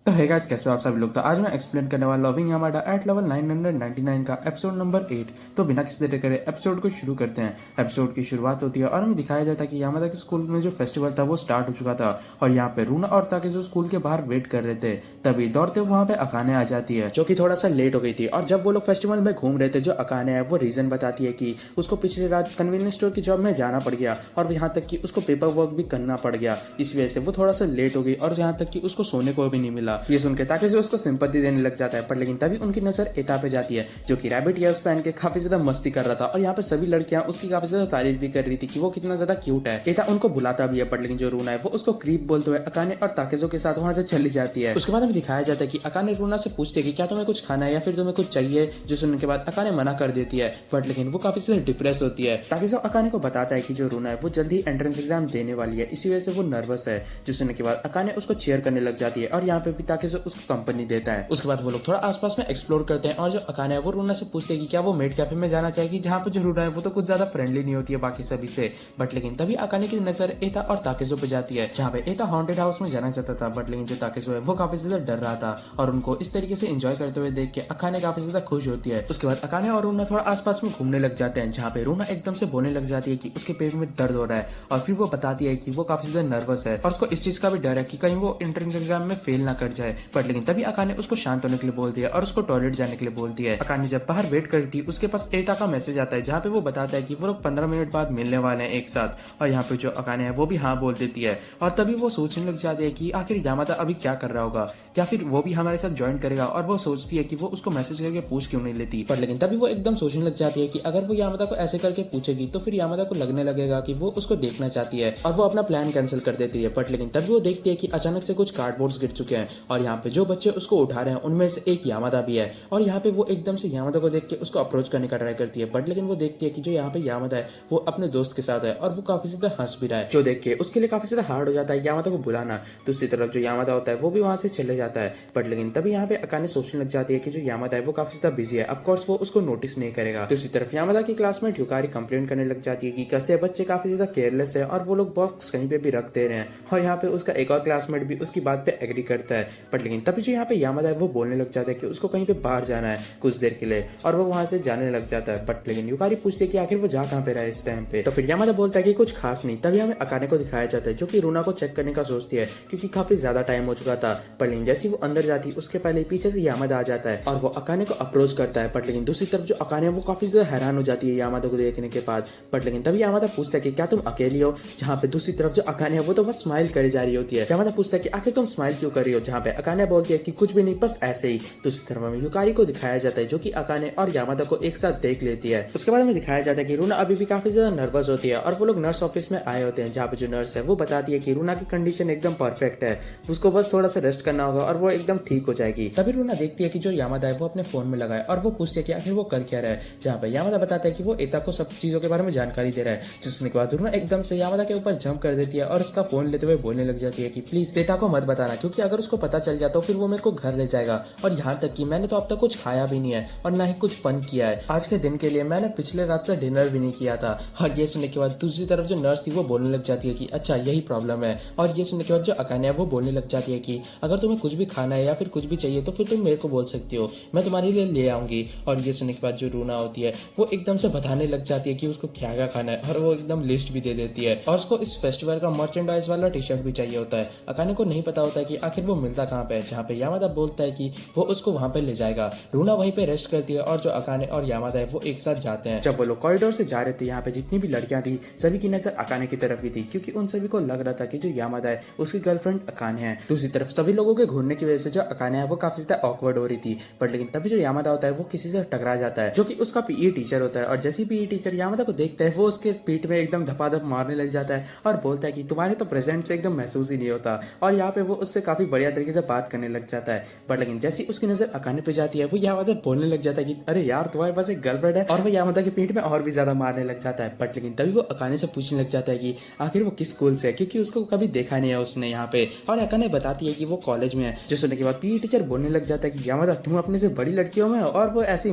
तो है गाइस, कैसे हो आप सभी लोग। तो आज मैं एक्सप्लेन करने वाला लविंग यामाडा एट लेवल 999 का एपिसोड नंबर 8। तो बिना किसी देरी करे एपिसोड को शुरू करते हैं। एपिसोड की शुरुआत होती है और हमें दिखाया जाता है कि यामादा के स्कूल में जो फेस्टिवल था वो स्टार्ट हो चुका था और यहाँ पे रूना और ताकेज़ो स्कूल के बाहर वेट कर रहे थे। तभी दौड़ते वहाँ पे अकाने आ जाती है जो कि थोड़ा सा लेट हो गई थी। और जब वो लोग फेस्टिवल में घूम रहे थे, जो अकाने है वो रीजन बताती है कि उसको पिछली रात कन्वीनियंस स्टोर की जॉब में जाना पड़ गया और यहाँ तक कि उसको पेपर वर्क भी करना पड़ गया। इस वजह से वो थोड़ा सा लेट हो गई और यहाँ तक कि उसको सोने को भी नहीं मिला। ये सुन के ताकेज़ो उसको सिंपैथी देने लग जाता है, पर लेकिन तभी उनकी नजर एता पे जाती है जो कि रैबिट ईयर्स पहन के काफी ज्यादा मस्ती कर रहा था और यहाँ पे सभी लड़कियां उसकी काफी ज्यादा तारीफ भी कर रही थी कि वो कितना ज्यादा क्यूट है। एता उनको बुलाता भी है, पर लेकिन जो रूना है वो उसको क्रीप बोलते हुए अकाने और ताकेज़ो के साथ वहां से चली जाती है। उसके बाद हमें दिखाया जाता है कि अकाने रूना से पूछती है कि क्या तुम्हें कुछ खाना है या फिर तुम्हें कुछ चाहिए, जो सुनने के बाद अकाने मना कर देती है, बट लेकिन वो काफी ज्यादा डिप्रेस होती है। ताकेज़ो अकाने को बताता है कि जो रूना है वो जल्दी एंट्रेंस एग्जाम देने वाली है, इसी वजह से वो नर्वस है। जो सुनने के बाद अकाने उसको चेयर करने लग जाती है और यहाँ पे भी ताकेज़ो उसको कंपनी देता है। उसके बाद वो लोग थोड़ा आसपास में एक्सप्लोर करते हैं और जो अकाने है वो रूना से पूछते हैं कि क्या वो मेड कैफे में जाना चाहेगी, जहाँ पे जो रूना है वो तो कुछ ज्यादा फ्रेंडली नहीं होती है बाकी सभी से। बट लेकिन तभी अकाने की नजर एता और ताकेज़ो पे जाती है, जहाँ पे एता हॉन्टेड हाउस में जाना चाहता था, बट लेकिन जो ताकेज़ो है वो काफी ज्यादा डर रहा था और उनको इस तरीके से एंजॉय करते हुए देख के अकाने काफी ज्यादा खुश होती है। उसके बाद अकाने और रूना थोड़ा आसपास में घूमने लग जाते हैं, जहाँ पे रूना एकदम से बोलने लग जाती है कि उसके पेट में दर्द हो रहा है और फिर वो बताती है कि वो काफी ज्यादा नर्वस है और उसको इस चीज का भी डर है कि कहीं वो एंट्रेंस एग्जाम में फेल ना कर जाए। बट लेकिन तभी अकाने उसको शांत होने के लिए बोलती है और उसको टॉयलेट जाने के लिए बोलती है। अकाने जब बाहर वेट करती है, उसके पास एता का मैसेज आता है जहाँ पे वो बताता है कि वो लोग 15 मिनट बाद मिलने वाले हैं एक साथ। और यहाँ पे जो अकाने है वो भी हाँ बोल देती है और तभी वो सोचने लग जाती है कि आखिर यामादा अभी क्या कर रहा होगा, क्या फिर वो भी हमारे साथ ज्वाइन करेगा। और वो सोचती है कि वो उसको मैसेज करके पूछ क्यों नहीं लेती, पर लेकिन तभी वो एकदम सोचने लग जाती है कि अगर वो यामादा को ऐसे करके पूछेगी तो फिर यामादा को लगने लगेगा कि वो उसको देखना चाहती है और वो अपना प्लान कैंसिल कर देती है। बट लेकिन तभी वो देखती है कि अचानक से कुछ कार्डबोर्ड्स गिर चुके हैं और यहाँ पे जो बच्चे उसको उठा रहे हैं उनमें से एक यामादा भी है। और यहाँ पे वो एकदम से यामादा को देख के उसको अप्रोच करने का ट्राई करती है, बट लेकिन वो देखती है कि जो यहाँ पे यामादा है वो अपने दोस्त के साथ है और वो काफी ज्यादा हंस भी रहा है, जो देख के उसके लिए काफी ज्यादा हार्ड हो जाता है यामादा को बुलाना। दूसरी तरफ जो यामादा होता है वो भी वहां से चले जाता है, बट लेकिन तभी यहाँ पे अकाने सोचने लग जाती है कि जो यामादा है वो काफी ज्यादा बिजी है, ऑफकोर्स वो उसको नोटिस नहीं करेगा। दूसरी तरफ यामादा की क्लास में ह्युकारी कंप्लेन करने लग जाती है कि कैसे बच्चे काफी ज्यादा केयरलेस है और वो लोग बॉक्स कहीं पे भी रख दे रहे हैं। और यहाँ पे उसका एक और क्लासमेट भी उसकी बात पे एग्री करता है, बट लेकिन तभी जो यहाँ पे यामादा है वो बोलने लग जाता है कि उसको कहीं पे बाहर जाना है कुछ देर के लिए और वो वहां से जाने लग जाता है। बट लेकिन ह्युकारी पूछती है कि आखिर वो जा कहाँ पे रहा है इस टाइम पे, तो फिर यामादा बोलता है कि कुछ खास नहीं। तभी हमें अकाने को दिखाया जाता है जो कि रूना को चेक करने का सोचती है क्योंकि काफी ज्यादा टाइम हो चुका था। पर लेकिन जैसे वो अंदर जाती उसके पहले पीछे से यामादा आ जाता है और वो अकाने को अप्रोच करता है। बट लेकिन दूसरी तरफ जो अकाने है वो काफी ज्यादा हैरान हो जाती है यामादा को देखने के बाद। बट लेकिन तभी यामादा पूछता है कि क्या तुम अकेली हो, जहाँ पे दूसरी तरफ जो अकाने है वो तो बस स्माइल करे जा रही होती है। यामादा पूछता है कि आखिर तुम स्माइल क्यों कर रही हो, जहाँ पे अकाने बोलती है कि कुछ भी नहीं, बस ऐसे ही। दूसरी तरफ हमें ह्युकारी को दिखाया जाता है जो कि अकाने और यामादा को एक साथ देख लेती है। उसके बाद हमें दिखाया जाता है कि रूना अभी भी काफी ज्यादा नर्वस होती है और वो लोग नर्स ऑफिस में आए होते हैं, जहाँ पे जो नर्स है वो बताती है कि रूना की कंडीशन एकदम परफेक्ट है, उसको बस थोड़ा सा रेस्ट करना होगा और वो एकदम ठीक हो जाएगी। तभी रूना देखती है कि जो यामादा है वो अपने फोन में लगा है और वो पूछती है कि आखिर वो कर क्या रहा है, जहाँ पे यामादा बताता है कि वो एता को सब चीजों के बारे में जानकारी दे रहा है। जिसने के बाद रूना एकदम से यामादा के ऊपर जंप कर देती है और उसका फोन लेते हुए बोलने लग जाती है कि प्लीज एता को मत बताना, क्योंकि अगर उसको पता चल जाता तो फिर वो मेरे को घर ले जाएगा और यहाँ तक कि मैंने तो अब तक कुछ खाया भी नहीं है और ना ही कुछ फन किया है। आज के दिन के लिए मैंने पिछले रात से डिनर भी नहीं किया था। और ये सुनने के बाद दूसरी तरफ जो नर्स थी वो बोलने लग जाती है कि अच्छा यही प्रॉब्लम है। और ये सुनने के बाद जो अकाने है वो बोलने लग जाती है कि अगर तुम्हें कुछ भी खाना है या फिर कुछ भी चाहिए तो फिर तुम मेरे को बोल सकती हो, मैं तुम्हारे लिए ले आऊंगी। और ये सुनने के बाद जो रूना होती है वो एकदम से बताने लग जाती है कि उसको क्या क्या खाना है और वो एकदम लिस्ट भी दे देती है और उसको इस फेस्टिवल का मर्चेंडाइज वाला टी शर्ट भी चाहिए होता है। अकाने को नहीं पता होता है कि आखिर वो मिलता कहाँ पे है, जहाँ पे यामादा बोलता है कि वो उसको वहां पे ले जाएगा। रूना वहीं पे रेस्ट करती है और जो अकाने और यामादा है वो एक साथ जाते हैं। जब वो लोग कॉरिडोर से जा रहे थे, यहाँ पे जितनी भी लड़कियां थी सभी की नजर अकाने की तरफ ही थी, क्योंकि उन सभी को लग रहा था कि जो यामादा है उसकी गर्लफ्रेंड अकाने है। दूसरी तरफ सभी लोगों के घूरने की वजह से जो अकाने है वो काफी ज्यादा ऑकवर्ड हो रही थी। बट लेकिन तभी जो यामादा होता है वो किसी से टकरा जाता है जो कि उसका पीई टीचर होता है। और जैसे पीई टीचर यामादा को देखता है वो उसके पीठ में एकदम धपाधप मारने लग जाता है और बोलता है कि तुम्हारे तो प्रेजेंट से एकदम महसूस ही नहीं होता। और यहाँ पे वो उससे काफी बढ़िया तरीके से बात करने लग जाता है। बट लेकिन जैसी उसकी नजर अकाने पे जाती है वो यामादा बोलने लग जाता है कि अरे यार तुम्हारे पास एक गर्लफ्रेंड है, और वो यामादा के पीठ में और भी ज्यादा मारने लग जाता है। बट लेकिन तभी वो अकाने से पूछने लग जाता है कि आखिर वो किस स्कूल से है, क्योंकि उसको कभी देखा नहीं है उसने यहाँ पे। और अकाने बताती है कि वो कॉलेज में है। जो सुनने के बाद पीई टीचर बोलने लग जाता है कि यामादा तुम अपने से बड़ी लड़कियों में हो, और वो ऐसी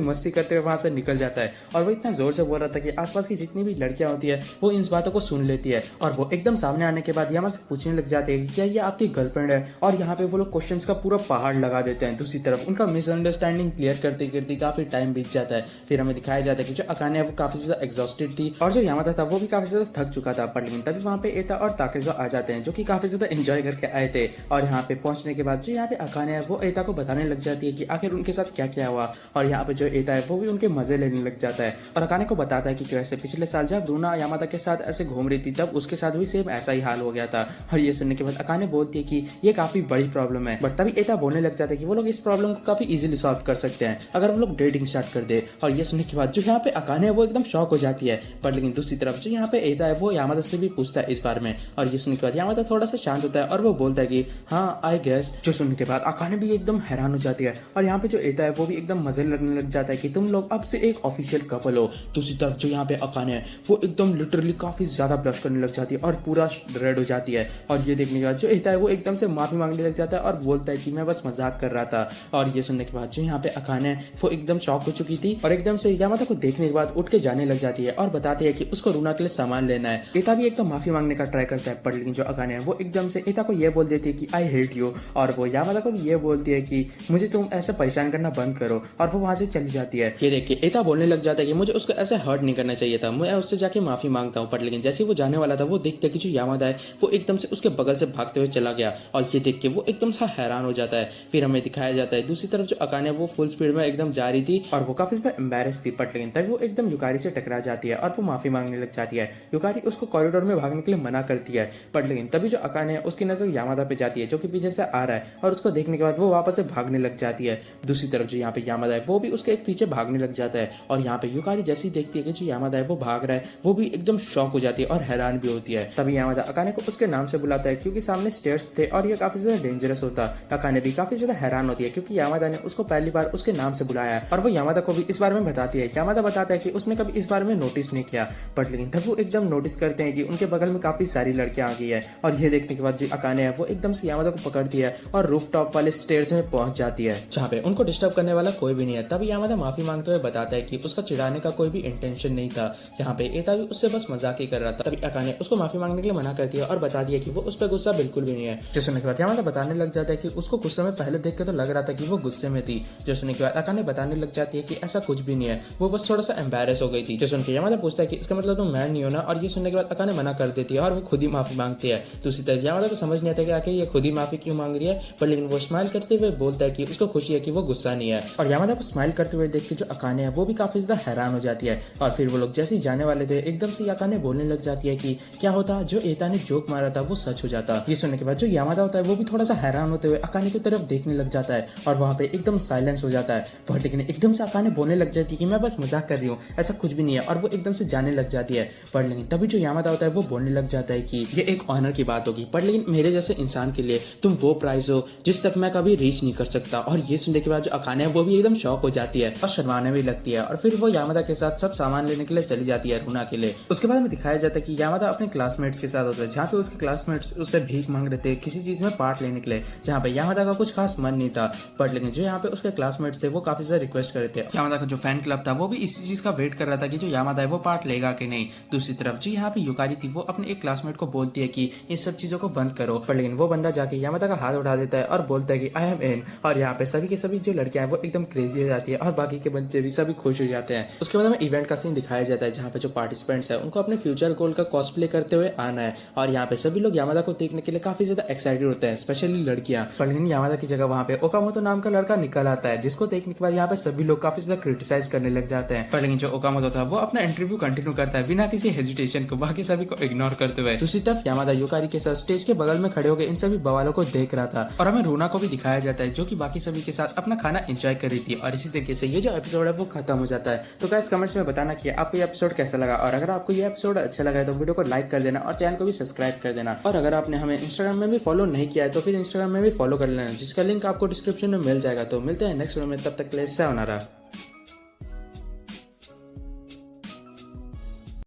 मस्ती करते हुए वहां से निकल जाता है। और वो इतना जोर से बोल रहा था कि आसपास की जितनी भी लड़कियां होती है वो इन बातों को सुन लेती है। और वो एकदम सामने आने के बाद यामादा से पूछने लग जाते हैं कि क्या ये आपकी गर्लफ्रेंड है। और यहाँ पे वो वो लोग क्वेश्चंस का पूरा पहाड़ लगा देते हैं। दूसरी तरफ उनका मिसअंडरस्टैंडिंग क्लियर करते करते काफी टाइम बीत जाता है। फिर हमें दिखाया जाता है कि जो अकाने है वो काफी ज्यादा एग्जॉस्टेड थी और जो यामादा था वो भी काफी ज्यादा थक चुका था। पर लेकिन तभी वहाँ पे एता और ताकेज़ो आ जाते हैं जो कि काफी ज्यादा एंजॉय करके आए थे। और यहाँ पे पहुंचने के बाद जो यहाँ पे अकाने है वो एता को बताने लग जाती है कि आखिर उनके साथ क्या क्या हुआ। और यहाँ पे जो एता है वो भी उनके मजे लेने लग जाता है और अकाने को बताता है कि कैसे पिछले साल जब रूना यामादा के साथ ऐसे घूम रही थी तब उसके साथ भी सेम ऐसा ही हाल हो गया था। और ये सुनने के बाद अकाने बोलती है कि ये काफी बड़ी प्रॉब्लम है। बट तभी एता बोलने लग जाता है कि वो लोग इस प्रॉब्लम को काफी इजीली सॉल्व कर सकते हैं अगर वो लोग डेटिंग स्टार्ट कर दे। और ये सुनने के बाद जो यहाँ पे अकाने है वो एकदम शॉक हो जाती है। पर लेकिन दूसरी तरफ जो यहाँ पे एता है वो यामादा से भी पूछता है इस बारे में। और ये सुनने के बाद यामादा थोड़ा सा शांत होता है और वो बोलता है कि हाँ आई गेस। जो सुनने के बाद अकाने भी एकदम हैरान हो जाती है। और यहाँ पे जो एता है वो भी एकदम मजे लगने लग जाता है कि तुम लोग अब से एक ऑफिशियल कपल हो। दूसरी तरफ जो यहाँ पे अकाने है वो एकदम लिटरली काफी ज्यादा ब्लश करने लग जाती है और पूरा रेड हो जाती है। और ये देखने के बाद जो एता है वो एकदम से माफी मांगने लग जाता है और बोलता है कि मैं बस मजाक कर रहा था। और ये सुनने के बाद जो यहाँ पे अकाने है वो एकदम शॉक हो चुकी थी और एकदम से यामादा को देखने के बाद उठ के जाने लग जाती है और बताती है कि उसको रूना के लिए सामान लेना है। एता भी एकदम माफी मांगने का ट्राई करता है पर लेकिन जो अकाने है वो एकदम से एता को ये बोल देती है कि आई हेट यू। और वो यामादा को भी ये बोलती है कि मुझे तुम ऐसे परेशान करना बंद करो और वो वहां से चली जाती है। ये देखिए एता बोलने लग जाता है कि मुझे उसको ऐसे हर्ट नहीं करना चाहिए था, मैं उससे जाके माफी मांगता हूँ। पर लेकिन जैसे वो जाने वाला था वो देखते कि जो यामादा है वो एकदम से उसके बगल से भागते हुए चला गया और ये देख के वो एकदम सा हैरान हो जाता है। फिर हमें दिखाया जाता है दूसरी तरफ जो अकाने वो फुल स्पीड में एकदम जा रही थी और वो काफी ज्यादा एम्बैरेस थी। पर लेकिन तभी वो एकदम युकारी से टकरा जाती है और वो माफी मांगने लग जाती है। युकारी उसको कॉरिडोर में भागने के लिए मना करती है। पर लेकिन तभी जो अकाने है उसकी नजर यामादा पे जाती है जो कि पीछे से आ रहा है और उसको देखने के बाद वो वापस से भागने लग जाती है। दूसरी तरफ जो यहाँ पे यामादा है वो भी उसके एक पीछे भागने लग जाता है और यहाँ पे युकारी जैसी देखती है कि जो यामादा है वो भाग रहा है वो भी एकदम शॉक हो जाती है और हैरान भी होती है। तभी यामादा अकाने को उसके नाम से बुलाता है क्योंकि सामने स्टेयर्स थे और ये काफी ज्यादा डेंजरस होता। अकाने भी काफी ज्यादा हैरान होती है क्योंकि यामादा ने उसको पहली बार उसके नाम से बुलाया और वो यामादा को भी इस बारे में बताती है। यामादा बताता है कि उसने कभी इस बारे में नोटिस नहीं किया। बट लेकिन तब वो एकदम नोटिस करते हैं कि उनके बगल में काफी सारी लड़कियां आ गई है। और ये देखने के बाद जो अकाने है वो एकदम से यामादा को पकड़ती है और रूफ टॉप वाले स्टेयर्स में पहुंच जाती है जहाँ पे उनको डिस्टर्ब करने वाला कोई भी नहीं है। तब यामादा माफी मांगते हुए बताता है कि उसका चिढ़ाने का कोई भी इंटेंशन नहीं था, यहाँ पे एता भी उससे बस मजाक ही कर रहा था। तभी अकाने उसको माफी मांगने के लिए मना करती है और बता दिया कि वो उस पर गुस्सा बिल्कुल भी नहीं है। जो सुनने के बाद यामादा बताने लग जाता है कि उसको गुस्से में पहले देख के तो लग रहा था कि वो गुस्से में थी। जो सुनने के बाद अकाने बताने लग जाती है कि ऐसा कुछ भी नहीं है, वो बस थोड़ा सा एम्बैरेस हो गई थी। जो सुन के यामादा पूछता है कि इसका मतलब तुम मैन नहीं हो ना। और ये सुनने के बाद अकाने मना कर देती है और वो खुद ही माफी मांगती है। दूसरी तरफ यामादा को समझ नहीं आता कि आखिर ये खुद ही माफी क्यों मांग रही है। पर लेकिन वो स्माइल करते हुए बोलता है कि उसको खुशी है कि वो गुस्सा नहीं है। और यामादा को स्माइल करते हुए देख के जो अकाने है वो भी काफी ज्यादा हैरान हो जाती है। और फिर वो लोग जैसे ही जाने वाले थे एकदम से अकाने बोलने लग जाती है कि क्या होता जो एता ने जोक मारा था वो सच हो जाता। ये सुनने के बाद जो यामादा होता है वो भी थोड़ा सा हैरान होते हुए अकाने की तरफ देखने लग जाता है और वहाँ पे एकदम साइलेंस हो जाता है। पर लेकिन एकदम से अकाने बोलने लग जाती है कि मैं बस मजाक कर रही हूँ, ऐसा कुछ भी नहीं है। और वो एकदम से जाने लग जाती है। पर लेकिन तभी जो यामादा होता है वो बोलने लग जाता है कि ये एक ऑनर की बात होगी, पर लेकिन मेरे जैसे इंसान के लिए तुम वो प्राइस हो जिस तक मैं कभी रीच नहीं कर सकता। और ये सुनने के बाद जो अकाने है वो भी एकदम शॉक हो जाती है और शर्माने भी लगती है। और फिर वो यामादा के साथ सब सामान लेने के लिए चली जाती है रूना के लिए। उसके बाद में दिखाया जाता है कि यामादा अपने क्लासमेट्स के साथ होता है जहाँ पे उसके क्लासमेट्स उससे भीख मांग रहे थे किसी चीज में पार्ट लेने के लिए, जहाँ पे यामादा का कुछ खास मन नहीं था। बट लेकिन जो यहाँ पे उसके क्लासमेट्स थे वो काफी ज्यादा रिक्वेस्ट कर रहे थे। यामादा का जो फैन क्लब था वो भी इसी चीज का वेट कर रहा था कि जो यामादा है वो पार्ट लेगा कि नहीं। दूसरी तरफ जो यहाँ पे युकारी थी वो अपने एक क्लासमेट को बोलती है कि ये सब चीजों को बंद करो। पर लेकिन वो बंदा जाके यामादा का हाथ उठा देता है और बोलता है कि आई एम इन। और यहाँ पे सभी के सभी जो लड़कियां हैं वो एकदम क्रेजी हो जाती है और बाकी के बच्चे भी सभी खुश हो जाते हैं। उसके बाद हमें इवेंट का सीन दिखाया जाता है जहाँ पे जो पार्टिसिपेंट्स है उनको अपने फ्यूचर गोल का कॉस्प्ले करते हुए आना है। और यहाँ पे सभी लोग यामादा को देखने के लिए काफी ज्यादा एक्साइटेड होते हैं, स्पेशली लड़कियां। पर लेकिन यामादा की जगह वहाँ पे ओकामोतो नाम का लड़का निकल आता है जिसको देखने के बाद यहाँ पे सभी लोग काफी ज्यादा क्रिटिसाइज करने लग जाते हैं। पर लेकिन जो ओकामोतो था वो अपना इंटरव्यू कंटिन्यू करता है बिना किसी हेजिटेशन को, बाकी सभी को इग्नोर करते हुए। दूसरी तरफ यामादा युकारी के साथ स्टेज के बगल में खड़े होकर इन सभी बवालों को देख रहा था। और हमें रूना को भी दिखाया जाता है जो कि बाकी सभी के साथ अपना खाना एंजॉय कर रही थी। और इसी तरीके से ये जो एपिसोड है वो खत्म हो जाता है। तो गाइस कमेंट्स में बताना कि आपको ये एपिसोड कैसा लगा, और अगर आपको ये एपिसोड अच्छा लगा है तो वीडियो को लाइक कर देना और चैनल को भी सब्सक्राइब कर देना। और अगर आपने हमें इंस्टाग्राम में भी फॉलो नहीं किया है तो फिर इंस्टाग्राम में भी फॉलो कर लेना जिसका लिंक आपको डिस्क्रिप्शन में मिल जाएगा। तो मिलते हैं नेक्स्ट वीडियो में, तब तक के लिए sayonara।